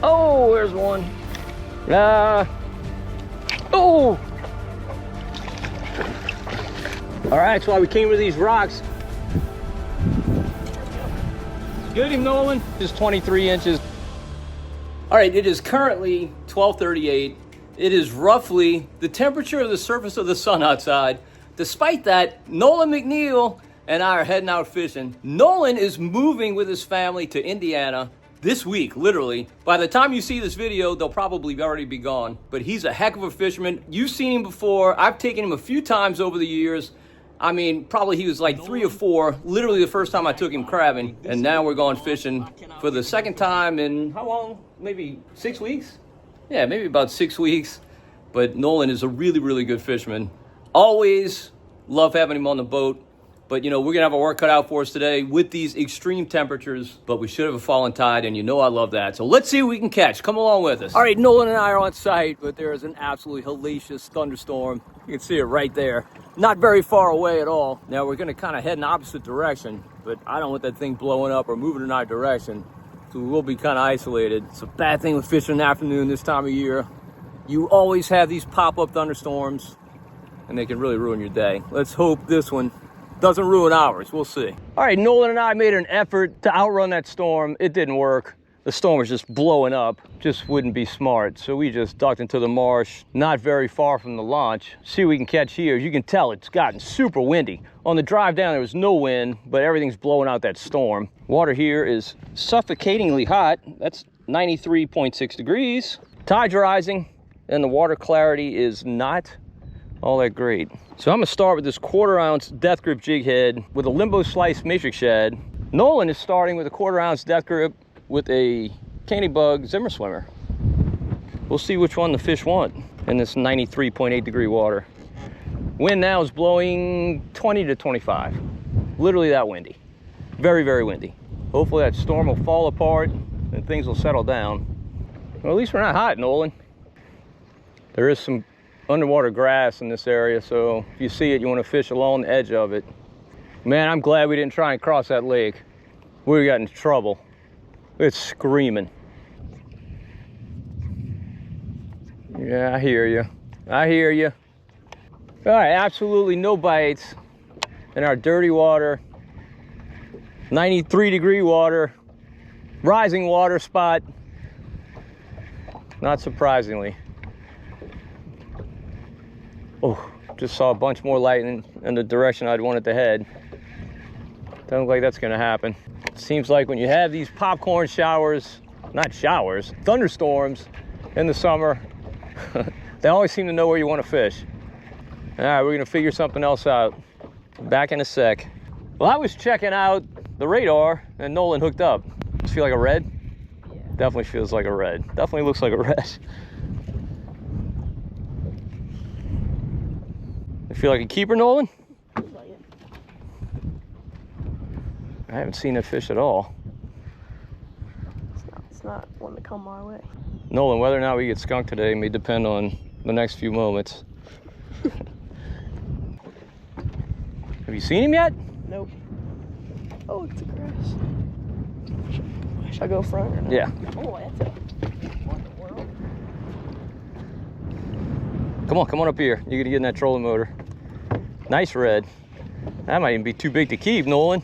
Oh, there's one. Oh! All right, that's why we came to these rocks. Get him, Nolan. Just 23 inches. All right, it is currently 12:38. It is roughly the temperature of the surface of the sun outside. Despite that, Nolan McNeil and I are heading out fishing. Nolan is moving with his family to Indiana this week, literally. By the time you see this video, they'll probably already be gone. But he's a heck of a fisherman. You've seen him before. I've taken him a few times over the years. I mean, probably he was like 3 or 4, literally the first time I took him crabbing. And now we're going fishing for the second time in, how long? Maybe 6 weeks? Yeah, maybe about 6 weeks. But Nolan is a really, really good fisherman. Always love having him on the boat. But, you know, we're going to have our work cut out for us today with these extreme temperatures. But we should have a falling tide, and you know I love that. So let's see what we can catch. Come along with us. All right, Nolan and I are on site, but there is an absolutely hellacious thunderstorm. You can see it right there. Not very far away at all. Now, we're going to kind of head in the opposite direction, but I don't want that thing blowing up or moving in our direction. So we will be kind of isolated. It's a bad thing with fishing in the afternoon this time of year. You always have these pop-up thunderstorms, and they can really ruin your day. Let's hope this one doesn't ruin ours. We'll see. All right, Nolan and I made an effort to outrun that storm. It didn't work. The storm was just blowing up. Just wouldn't be smart. So we just ducked into the marsh, not very far from the launch. See what we can catch here. As you can tell, it's gotten super windy. On the drive down, there was no wind, but everything's blowing out that storm. Water here is suffocatingly hot. That's 93.6 degrees. Tide's rising, and the water clarity is not all that great. So I'm gonna start with this 1/4 ounce death grip jig head with a limbo slice matrix shad. Nolan is starting with a 1/4 ounce death grip with a candy bug Zimmer swimmer. We'll see which one the fish want in this 93.8 degree water. Wind now is blowing 20 to 25. Literally that windy. Very, very windy. Hopefully that storm will fall apart and things will settle down. Well, at least we're not hot, Nolan. There is some underwater grass in this area, so if you see it, you want to fish along the edge of it. Man, I'm glad we didn't try and cross that lake. We would have gotten in trouble. It's screaming. Yeah, I hear you. I hear you. All right, absolutely no bites in our dirty water, 93 degree water, rising water spot. Not surprisingly. Oh, just saw a bunch more lightning in the direction I'd wanted to head. Doesn't look like that's gonna happen. It seems like when you have these popcorn showers, not showers, thunderstorms in the summer, they always seem to know where you want to fish. All right, we're gonna figure something else out. Back in a sec. Well, I was checking out the radar and Nolan hooked up. Does it feel like a red? Yeah. Definitely feels like a red. Definitely looks like a red. I feel like a keeper, Nolan? I haven't seen a fish at all. It's not one to come our way. Nolan, whether or not we get skunked today may depend on the next few moments. Have you seen him yet? Nope. Oh, it's a grass. Should I go front or not? Yeah. Oh, that's it. What in the world? Come on up here. You're gonna get in that trolling motor. Nice red. That might even be too big to keep, Nolan.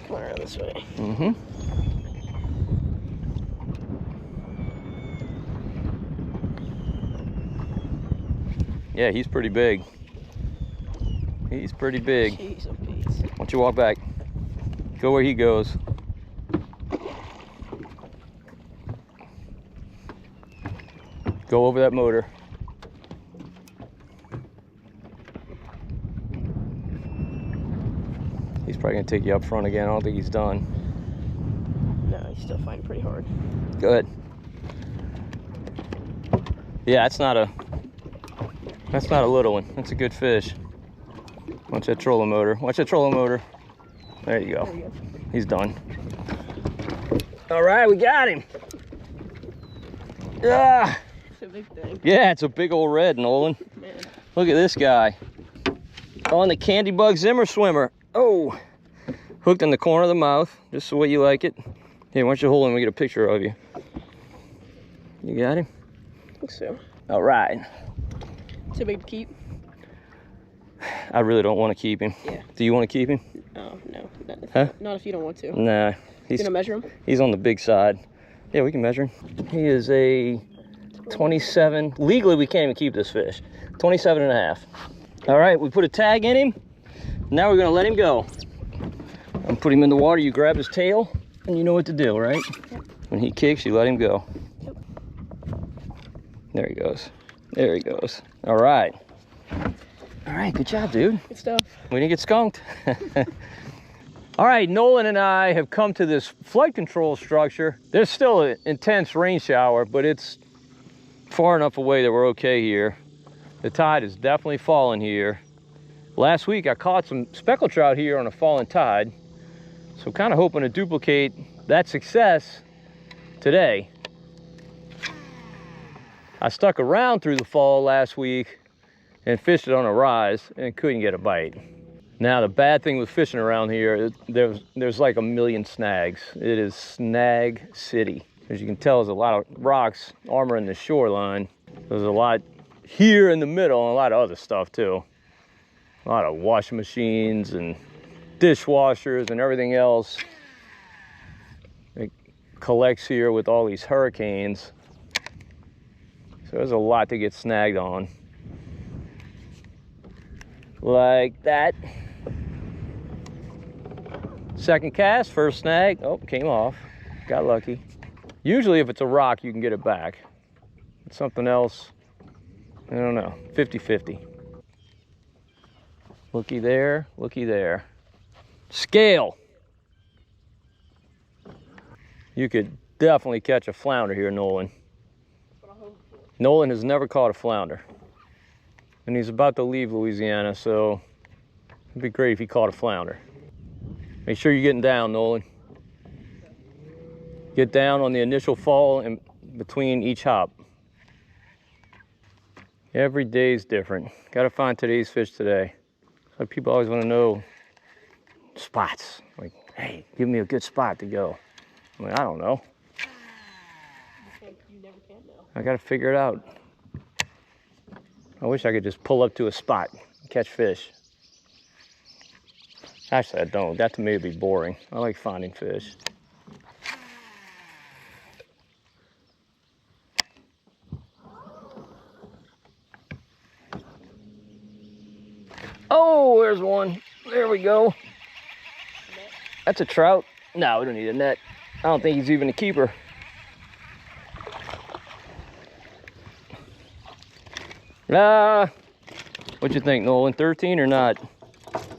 Come on around this way. Mm-hmm. Yeah, he's pretty big. He's pretty big. Jeez, oh, Pete. Why don't you walk back? Go where he goes. Go over that motor. He's probably gonna take you up front again. I don't think he's done. No, he's still fighting pretty hard. Good. Yeah, that's not a little one. That's a good fish. Watch that trolling motor. Watch that trolling motor. There you go. There you go. He's done. All right, we got him. Ah. It's a big thing. Yeah, it's a big old red, Nolan. Man. Look at this guy. On the candy bug Zimmer swimmer. Oh, Hooked in the corner of the mouth, just the way you like it. Here, why don't you hold him and we get a picture of you. You got him? I think so. All right. Too big to keep? I really don't want to keep him. Yeah. Do you want to keep him? Oh, no. Huh? Not if you don't want to. Nah. You gonna measure him? He's on the big side. Yeah, we can measure him. He is a 27. Legally, we can't even keep this fish. 27 and a half. All right, we put a tag in him. Now we're gonna let him go. I'm putting him in the water. You grab his tail, and you know what to do, right? Yep. When he kicks, you let him go. Yep. There he goes. There he goes. All right. All right, good job, dude. Good stuff. We didn't get skunked. All right, Nolan and I have come to this flood control structure. There's still an intense rain shower, but it's far enough away that we're okay here. The tide is definitely falling here. Last week I caught some speckled trout here on a falling tide, so kind of hoping to duplicate that success today. I stuck around through the fall last week and fished it on a rise and couldn't get a bite. Now the bad thing with fishing around here, there's like a million snags. It is snag city. As you can tell, there's a lot of rocks armoring the shoreline. There's a lot here in the middle and a lot of other stuff too. A lot of washing machines and dishwashers and everything else. It collects here with all these hurricanes. So there's a lot to get snagged on. Like that. Second cast, first snag. Oh, came off. Got lucky. Usually if it's a rock, you can get it back. It's something else, I don't know, 50-50. Looky there, looky there. Scale. You could definitely catch a flounder here, Nolan. Nolan has never caught a flounder. And he's about to leave Louisiana, so it'd be great if he caught a flounder. Make sure you're getting down, Nolan. Get down on the initial fall and between each hop. Every day's different. Gotta find today's fish today. So people always want to know spots. Like, hey, give me a good spot to go. I mean, I don't know. You never can know. I gotta figure it out. I wish I could just pull up to a spot and catch fish. Actually, I don't. That to me would be boring. I like finding fish. Oh, there's one. There we go. That's a trout. No, we don't need a net. I don't think he's even a keeper. What you think, Nolan? 13 or not?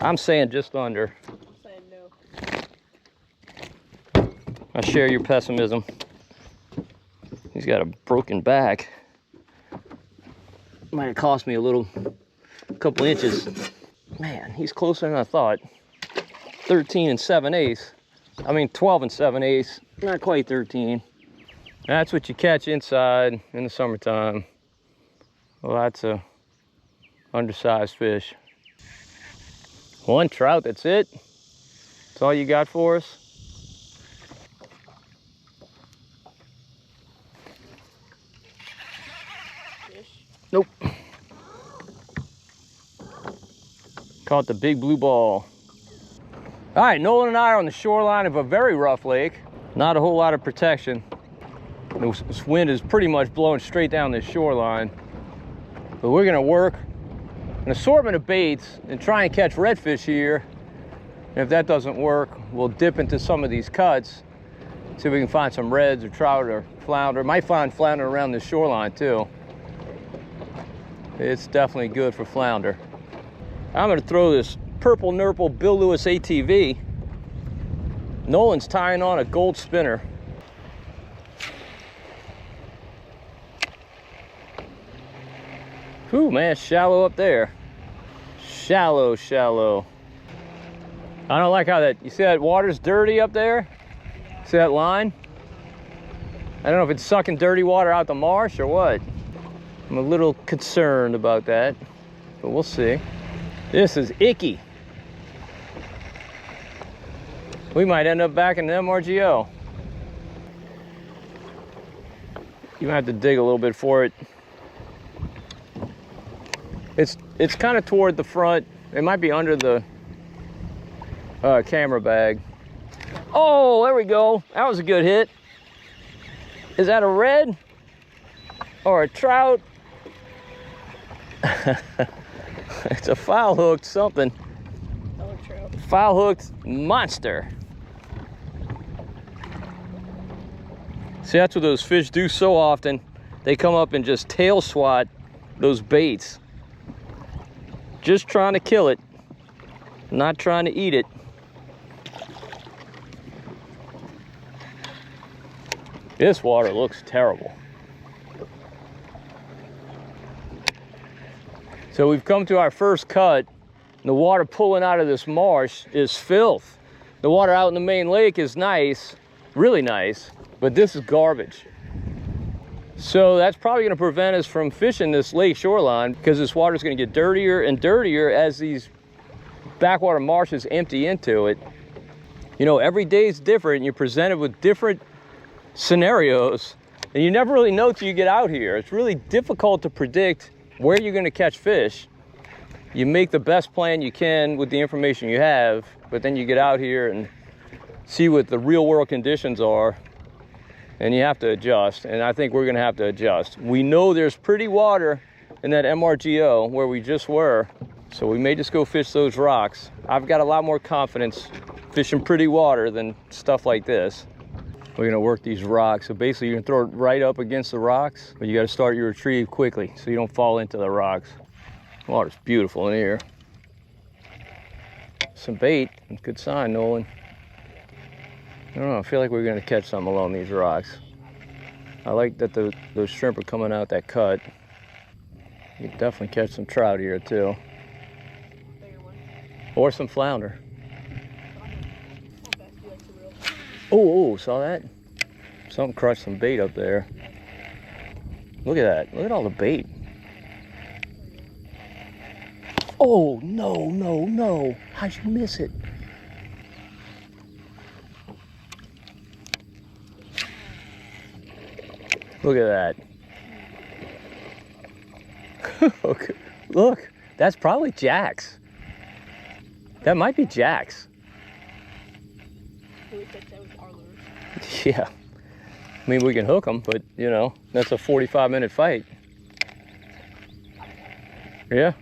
I'm saying just under. I'm saying no. I share your pessimism. He's got a broken back. Might have cost me a couple inches. Man, he's closer than I thought. 13 and 7/8. I mean 12 and 7/8. Not quite 13. That's what you catch inside in the summertime. Lots of undersized fish. One trout, that's it. That's all you got for us. Fish. Nope. Caught the big blue ball. All right, Nolan and I are on the shoreline of a very rough lake. Not a whole lot of protection. This wind is pretty much blowing straight down this shoreline. But we're gonna work an assortment of baits and try and catch redfish here. And if that doesn't work, we'll dip into some of these cuts, see if we can find some reds or trout or flounder. Might find flounder around the shoreline too. It's definitely good for flounder. I'm gonna throw this purple nurple Bill Lewis ATV. Nolan's tying on a gold spinner. Whew, man, shallow up there. Shallow, shallow. I don't like how you see that water's dirty up there? See that line? I don't know if it's sucking dirty water out the marsh or what. I'm a little concerned about that, but we'll see. This is icky. We might end up back in the MRGO. You might have to dig a little bit for it. It's kind of toward the front. It might be under the camera bag. Oh, there we go. That was a good hit. Is that a red or a trout? It's a foul hooked something. Foul hooked monster. See, that's what those fish do so often. They come up and just tail swat those baits. Just trying to kill it, not trying to eat it. This water looks terrible. So we've come to our first cut. And the water pulling out of this marsh is filth. The water out in the main lake is nice, really nice, but this is garbage. So that's probably going to prevent us from fishing this lake shoreline, because this water is going to get dirtier and dirtier as these backwater marshes empty into it. You know, every day is different. You're presented with different scenarios, and you never really know till you get out here. It's really difficult to predict where you're going to catch fish. You make the best plan you can with the information you have, but then you get out here and see what the real world conditions are, and you have to adjust. And I think we're going to have to adjust. We know there's pretty water in that MRGO where we just were, so we may just go fish those rocks. I've got a lot more confidence fishing pretty water than stuff like this. We're going to work these rocks. So basically you can throw it right up against the rocks, but you got to start your retrieve quickly so you don't fall into the rocks. Water's beautiful in here. Some bait. Good sign, Nolan. I don't know, I feel like we're going to catch something along these rocks. I like that those shrimp are coming out that cut. You can definitely catch some trout here too. Or some flounder. Oh, saw that? Something crushed some bait up there. Look at that. Look at all the bait. Oh, no. How'd you miss it? Look at that. Okay. Look, that's probably Jack's. That might be Jack's. Yeah. I mean, we can hook them, but, you know, that's a 45-minute fight. Yeah.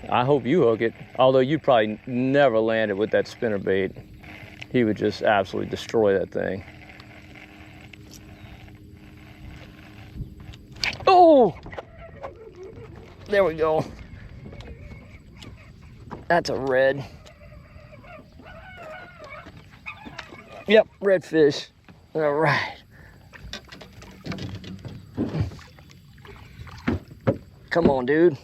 I hope you hook it. Although you'd probably never land it with that spinner bait. He would just absolutely destroy that thing. Oh! There we go. That's a red. Yep, redfish. All right. Come on, dude.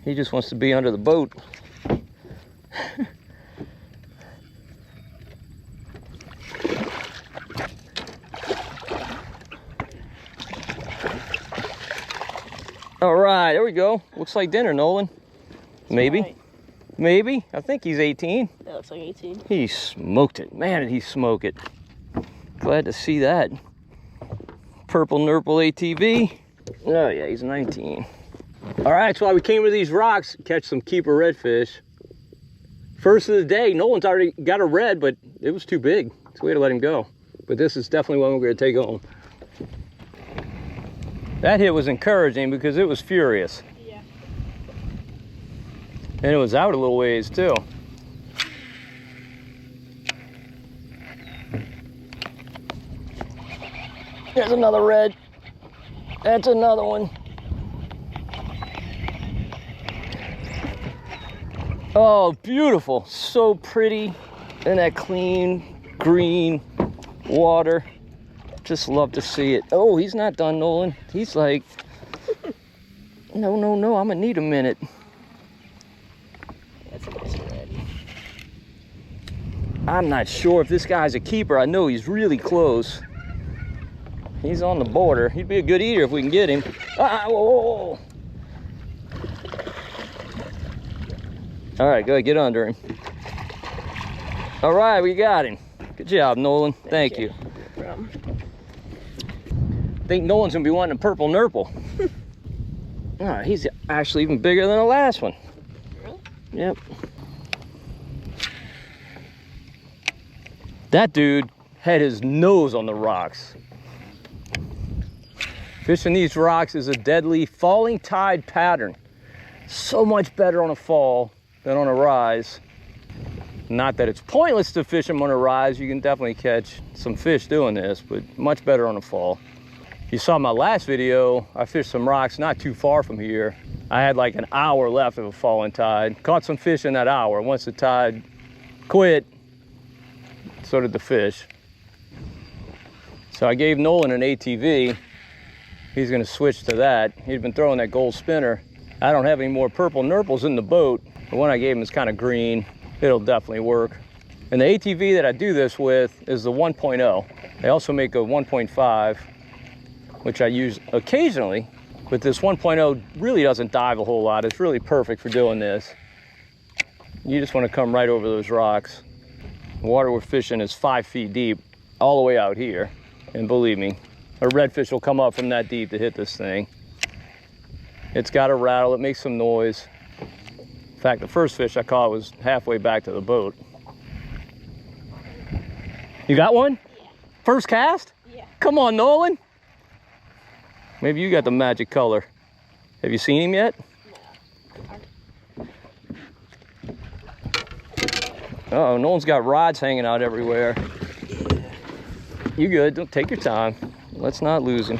He just wants to be under the boat. All right, there we go. Looks like dinner, Nolan. Maybe. Right. Maybe. I think he's 18. That looks like 18. He smoked it. Man, did he smoke it. Glad to see that. Purple Nurple ATV. Oh, yeah, he's 19. All right, so we came to these rocks, catch some keeper redfish. First of the day, Nolan's already got a red, but it was too big. So we had to let him go. But this is definitely one we're going to take home. That hit was encouraging because it was furious. Yeah. And it was out a little ways too. There's another red. That's another one. Oh, beautiful. So pretty in that clean, green water. Just love to see it. Oh, he's not done, Nolan. He's like, no, I'm gonna need a minute. That's a nice red. I'm not sure if this guy's a keeper. I know he's really close. He's on the border. He'd be a good eater if we can get him. Whoa. All right, go ahead, get under him. All right, we got him. Good job, Nolan. Thank you. No problem. I think Nolan's gonna be wanting a purple nurple. All right, he's actually even bigger than the last one. Really? Yep. That dude had his nose on the rocks. Fishing these rocks is a deadly falling tide pattern. So much better on a fall than on a rise. Not that it's pointless to fish them on a rise. You can definitely catch some fish doing this, but much better on a fall. You saw my last video, I fished some rocks not too far from here. I had like an hour left of a falling tide. Caught some fish in that hour. Once the tide quit, so did the fish. So I gave Nolan an ATV. He's gonna switch to that. He'd been throwing that gold spinner. I don't have any more purple nurples in the boat. The one I gave him is kind of green. It'll definitely work. And the ATV that I do this with is the 1.0. They also make a 1.5, which I use occasionally, but this 1.0 really doesn't dive a whole lot. It's really perfect for doing this. You just want to come right over those rocks. The water we're fishing is 5 feet deep, all the way out here. And believe me, a redfish will come up from that deep to hit this thing. It's got a rattle, it makes some noise. In fact, the first fish I caught was halfway back to the boat. You got one? Yeah. First cast? Yeah. Come on, Nolan. Maybe you got the magic color. Have you seen him yet? No. Uh-oh, Nolan's got rods hanging out everywhere. You good, don't take your time. Let's not lose him.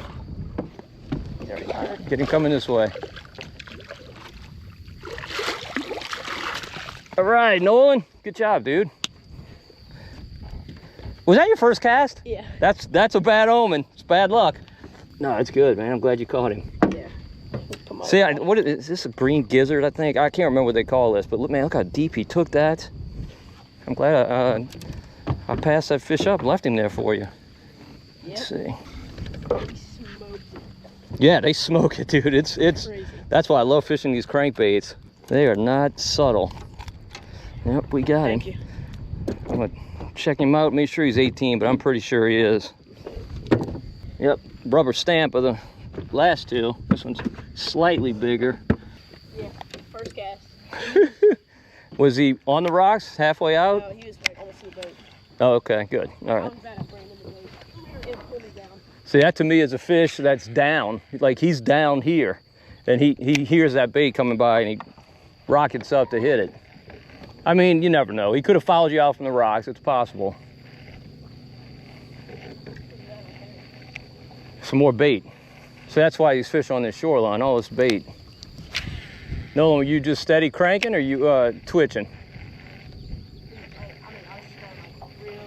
Get him coming this way. All right, Nolan, good job, dude. Was that your first cast? Yeah. That's a bad omen. It's bad luck. No, it's good, man. I'm glad you caught him. Yeah. Come on. See, what is this? A green gizzard, I think. I can't remember what they call this, but look, man, look how deep he took that. I'm glad I passed that fish up, left him there for you. Yep. Let's see. He smoked it. Yeah, they smoke it, dude. It's Crazy. That's why I love fishing these crankbaits. They are not subtle. Yep, we got him. Thank you. I'm gonna check him out, make sure he's 18, but I'm pretty sure he is. Yep, rubber stamp of the last two. This one's slightly bigger. Yeah. First cast. Was he on the rocks halfway out? No, he was like almost to the boat. Oh, okay, good. All I right. was bad at bringing him to the boat. It pulled me down. See, that to me is a fish that's down. Like he's down here. And he hears that bait coming by and he rockets up to hit it. I mean, you never know. He could have followed you out from the rocks. It's possible. Some more bait. So that's why these fish on this shoreline, all this bait. Nolan, you just steady cranking or you twitching? I was just going like real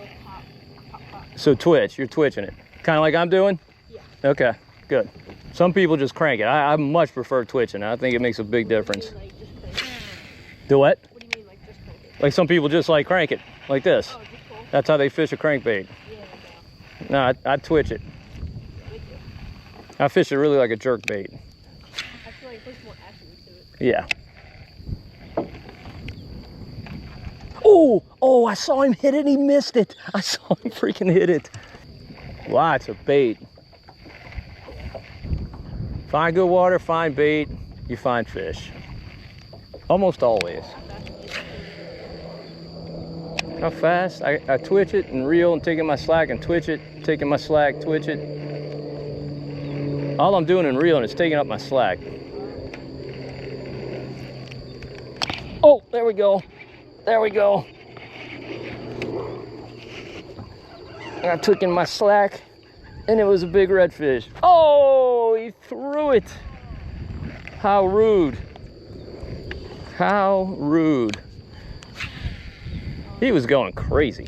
pop. So twitch, you're twitching it. Kind of like I'm doing? Yeah. Okay, good. Some people just crank it. I much prefer twitching. I think it makes a big difference. Like, just crank it. Do what? What do you mean, like, just crank it? Like some people just like crank it, like this. Oh, just cool. That's how they fish a crankbait. Yeah, No, I twitch it. I fish it really like a jerk bait. I feel like it puts more action into it. Yeah. Oh, I saw him hit it and he missed it. I saw him freaking hit it. Lots of bait. Find good water, find bait, you find fish. Almost always. How fast? I twitch it and reel and taking my slack and twitch it, taking my slack, twitch it. All I'm doing in reeling is taking up my slack. Oh, there we go. There we go. I took in my slack and it was a big redfish. Oh, he threw it. How rude. How rude. He was going crazy.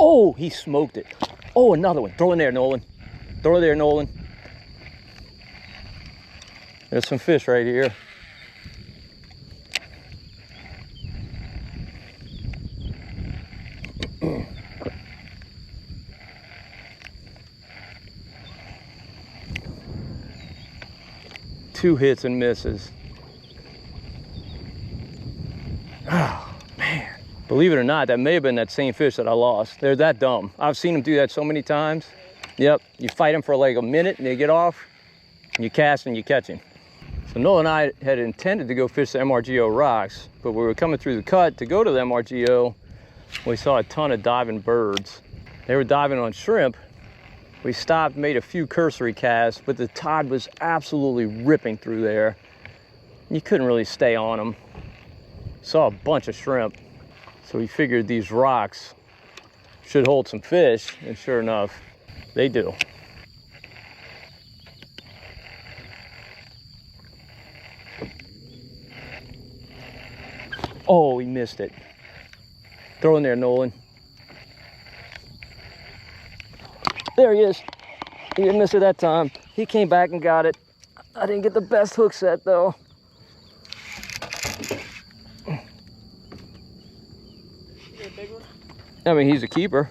Oh, he smoked it. Oh, another one. Throw in there, Nolan. Throw it there, Nolan. There's some fish right here. 2 hits and misses. Oh, man. Believe it or not, that may have been that same fish that I lost. They're that dumb. I've seen them do that so many times. Yep, you fight them for like a minute and they get off, and you cast and you catch him. So Nolan and I had intended to go fish the MRGO rocks, but we were coming through the cut to go to the MRGO. We saw a ton of diving birds. They were diving on shrimp. We stopped, made a few cursory casts, but the tide was absolutely ripping through there. You couldn't really stay on them. Saw a bunch of shrimp. So we figured these rocks should hold some fish, and sure enough, they do. Oh, we missed it. Throw in there, Nolan. There he is. He didn't miss it that time. He came back and got it. I didn't get the best hook set though. I mean, he's a keeper.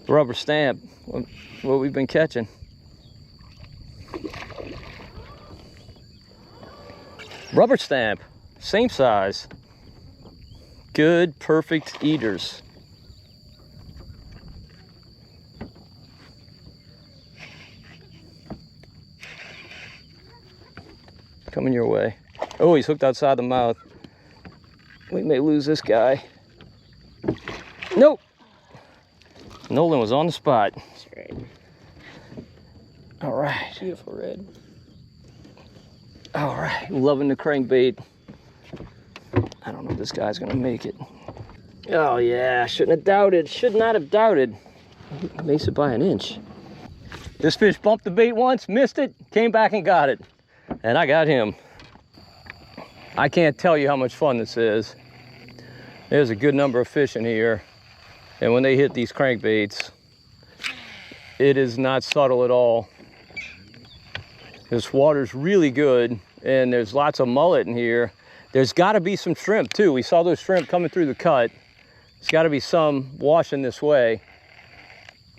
Rubber stamp, what we've been catching. Rubber stamp, same size. Good, perfect eaters. Coming your way. Oh, he's hooked outside the mouth. We may lose this guy. Nope. Nolan was on the spot. That's right. All right. Beautiful red. All right. Loving the crankbait. I don't know if this guy's gonna make it. Oh yeah, shouldn't have doubted. Should not have doubted. He missed it by an inch. This fish bumped the bait once, missed it, came back and got it. And I got him. I can't tell you how much fun this is. There's a good number of fish in here. And when they hit these crankbaits, it is not subtle at all. This water's really good, and there's lots of mullet in here. There's gotta be some shrimp too. We saw those shrimp coming through the cut. There's gotta be some washing this way.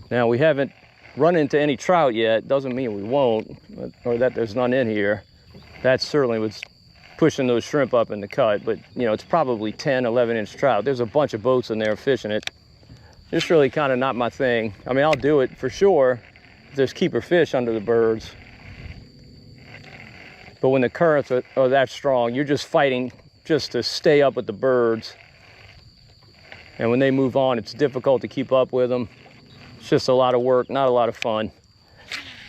Now, we haven't run into any trout yet. Doesn't mean we won't, or that there's none in here. That certainly was pushing those shrimp up in the cut, but you know, it's probably 10, 11-inch trout. There's a bunch of boats in there fishing it. It's really kind of not my thing. I mean, I'll do it for sure if there's keeper fish under the birds. But when the currents are that strong, you're just fighting just to stay up with the birds. And when they move on, it's difficult to keep up with them. It's just a lot of work, not a lot of fun.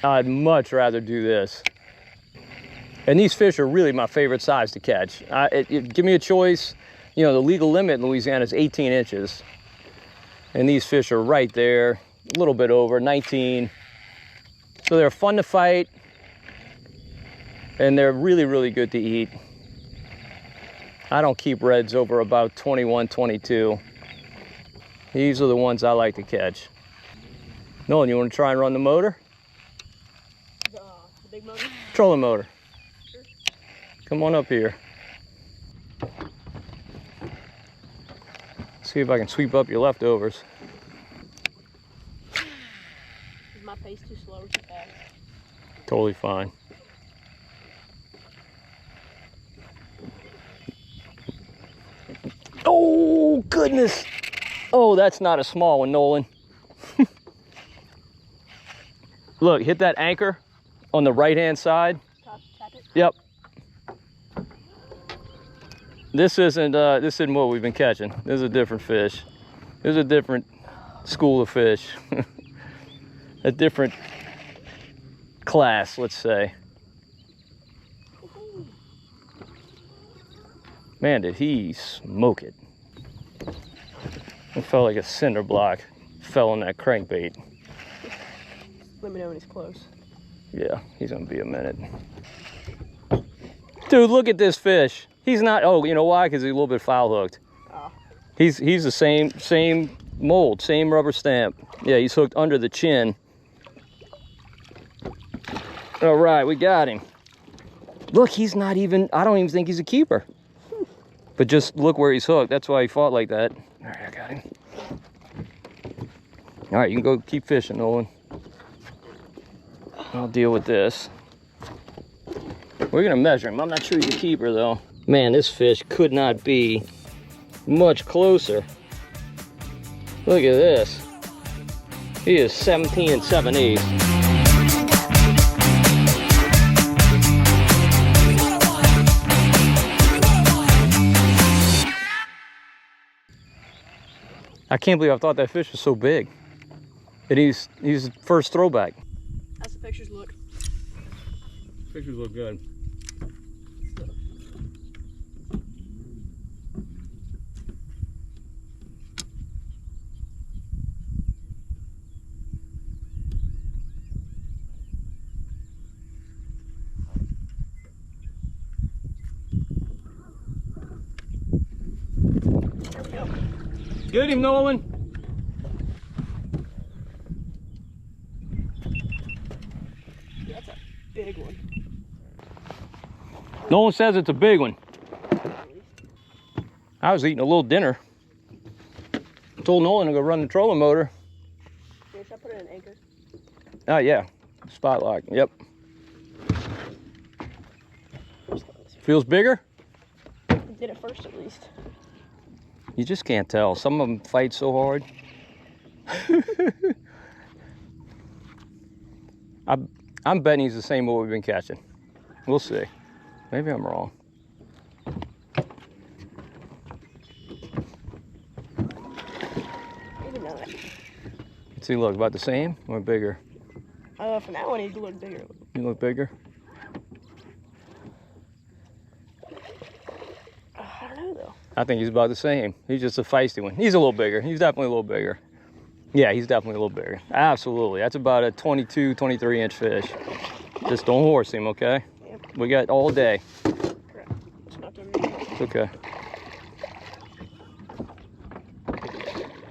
I'd much rather do this. And these fish are really my favorite size to catch. Give me a choice. You know, the legal limit in Louisiana is 18 inches. And these fish are right there, a little bit over, 19. So they're fun to fight. And they're really, really good to eat. I don't keep reds over about 21, 22. These are the ones I like to catch. Nolan, you want to try and run the motor? The big motor? Trolling motor. Sure. Come on up here. See if I can sweep up your leftovers. Is my pace too slow or too fast? Totally fine. Oh, goodness. Oh, that's not a small one, Nolan. Look, hit that anchor on the right-hand side. Tap it? Yep. This isn't what we've been catching. This is a different fish. This is a different school of fish. A different class, let's say. Man, did he smoke it. It felt like a cinder block fell on that crankbait. Let me know when he's close. Yeah, he's gonna be a minute. Dude, look at this fish. He's not, oh, you know why? Because he's a little bit foul hooked. Oh. He's the same mold, same rubber stamp. Yeah, he's hooked under the chin. All right, we got him. Look, he's not even, I don't even think he's a keeper. But just look where he's hooked. That's why he fought like that. All right, I got him. All right, you can go keep fishing, Nolan. I'll deal with this. We're gonna measure him. I'm not sure he's a keeper though. Man, this fish could not be much closer. Look at this. He is 17 7/8. I can't believe I thought that fish was so big. And he's first throwback. How's the pictures look? Pictures look good. Get him, Nolan. That's a big one. Nolan says it's a big one. I was eating a little dinner. I told Nolan to go run the trolling motor. Yeah, should I put it in an anchor? Oh yeah, spot lock, yep. Feels bigger? It did it first at least. You just can't tell. Some of them fight so hard. I'm betting he's the same one we've been catching. We'll see. Maybe I'm wrong. Maybe not. Let's see, look, about the same or bigger? From that one, he'd look bigger. You look bigger? I don't know though. I think he's about the same. He's just a feisty one. He's a little bigger. He's definitely a little bigger. Yeah, he's definitely a little bigger. Absolutely. That's about a 22, 23 inch fish. Just don't horse him, okay? Yep. We got all day. Correct. It's not done yet. It's okay.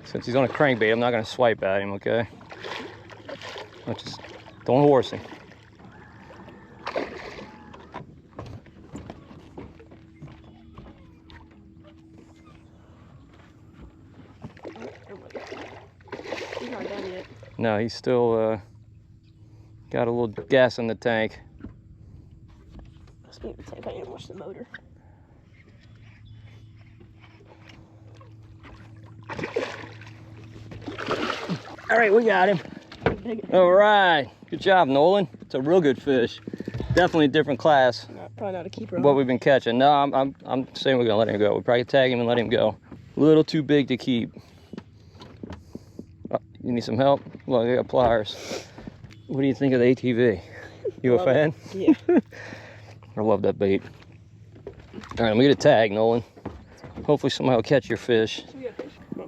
Since he's on a crankbait, I'm not going to swipe at him, okay? Just don't horse him. He's not done yet. No, he's still got a little gas in the tank. Speaking of the tank, I need to watch the motor. All right, we got him. All right, good job, Nolan. It's a real good fish. Definitely a different class. Probably not a keeper. What we've been catching. No, I'm saying we're gonna let him go. We'll probably tag him and let him go. A little too big to keep. Oh, you need some help? Look, I got pliers. What do you think of the ATV? You a fan? Yeah. I love that bait. All right, I'm gonna get a tag, Nolan. Hopefully somebody will catch your fish.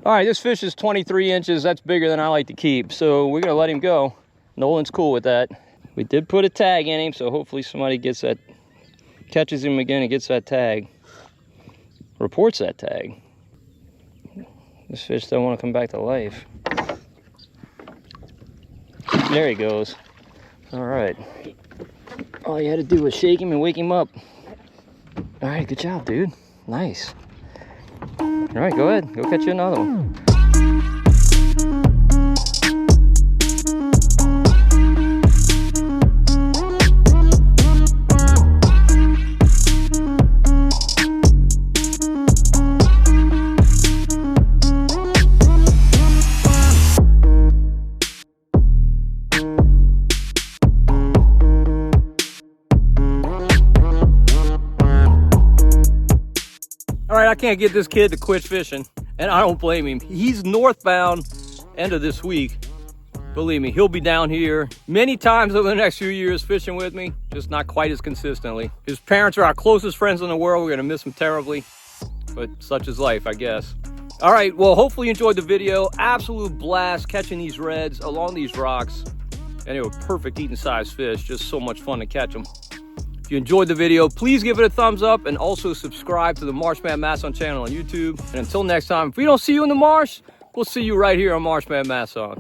All right, this fish is 23 inches. That's bigger than I like to keep. So we're gonna let him go. Nolan's cool with that. We did put a tag in him, so hopefully somebody gets that, catches him again and gets that tag. Reports that tag. This fish don't want to come back to life. There he goes. All right. All you had to do was shake him and wake him up. All right, good job, dude. Nice. All right, go ahead. Go catch you another one. All right, I can't get this kid to quit fishing, and I don't blame him. He's northbound end of this week. Believe me, he'll be down here many times over the next few years fishing with me, just not quite as consistently. His parents are our closest friends in the world. We're gonna miss him terribly, but such is life, I guess. All right, well, hopefully you enjoyed the video. Absolute blast catching these reds along these rocks, and they were perfect eating size fish. Just so much fun to catch them. If you enjoyed the video, please give it a thumbs up and also subscribe to the Marshman Masson channel on YouTube. And until next time, if we don't see you in the marsh, we'll see you right here on Marshman Masson.